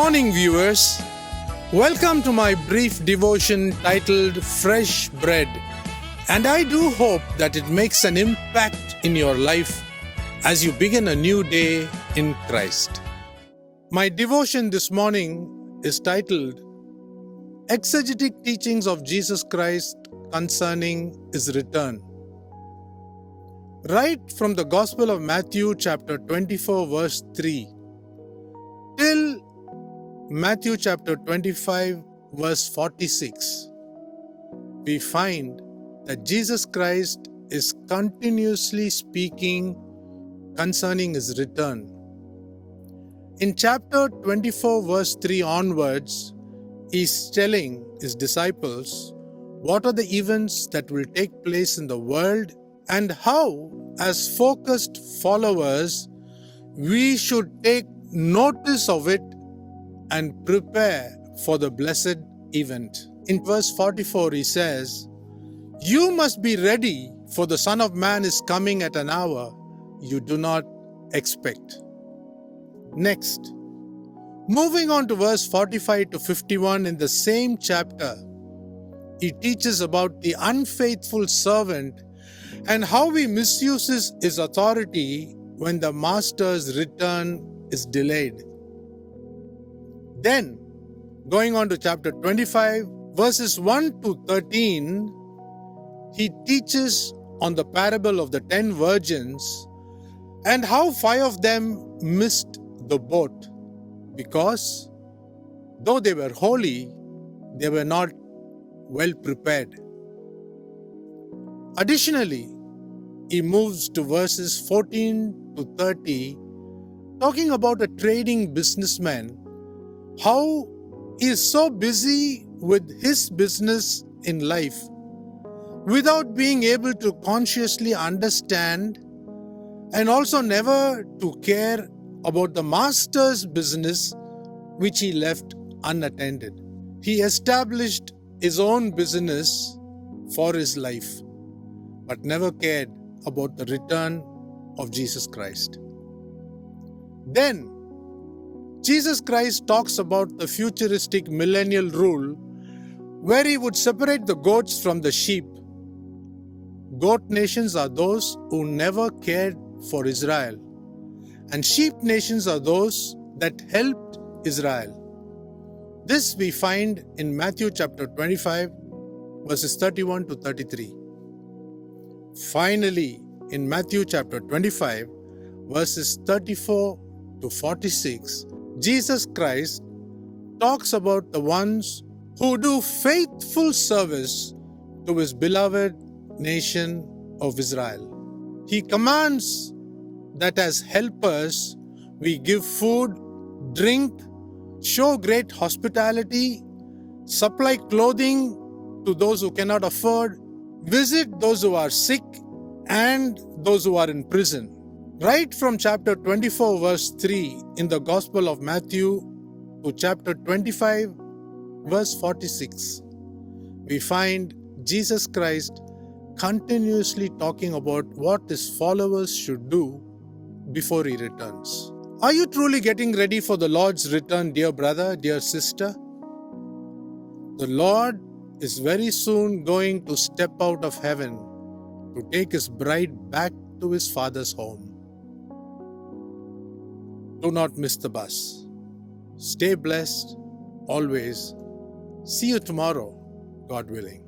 morning, viewers. Welcome to my brief devotion titled Fresh Bread. And I do hope that it makes an impact in your life as you begin a new day in Christ. My devotion this morning is titled Exegeting Teachings of Jesus Christ Concerning His Return. Right from the Gospel of Matthew chapter 24 verse 3 till Matthew chapter 25 verse 46, we find that Jesus Christ is continuously speaking concerning His return. In chapter 24 verse 3 onwards, He is telling His disciples what are the events that will take place in the world and how, as focused followers, we should take notice of it and prepare for the blessed event. In verse 44, He says, "You must be ready, for the Son of Man is coming at an hour you do not expect." Next, moving on to verse 45 to 51 in the same chapter, He teaches about the unfaithful servant and how he misuses his authority when the master's return is delayed. Then, going on to chapter 25, verses 1 to 13, He teaches on the parable of the 10 virgins and how 5 of them missed the boat because, though they were holy, they were not well prepared. Additionally, He moves to verses 14 to 30, talking about a trading businessman, how he is so busy with his business in life without being able to consciously understand and also never to care about the master's business which he left unattended. He established his own business for his life, but never cared about the return of Jesus Christ. Then, Jesus Christ talks about the futuristic millennial rule where He would separate the goats from the sheep. Goat nations are those who never cared for Israel, and sheep nations are those that helped Israel. This we find in Matthew chapter 25, verses 31 to 33. Finally, in Matthew chapter 25, verses 34 to 46, Jesus Christ talks about the ones who do faithful service to His beloved nation of Israel. He commands that as helpers, we give food, drink, show great hospitality, supply clothing to those who cannot afford, visit those who are sick and those who are in prison. Right from chapter 24 verse 3 in the Gospel of Matthew to chapter 25 verse 46, we find Jesus Christ continuously talking about what His followers should do before He returns. Are you truly getting ready for the Lord's return, dear brother, dear sister? The Lord is very soon going to step out of heaven to take His bride back to His Father's home. Do not miss the bus. Stay blessed always. See you tomorrow, God willing.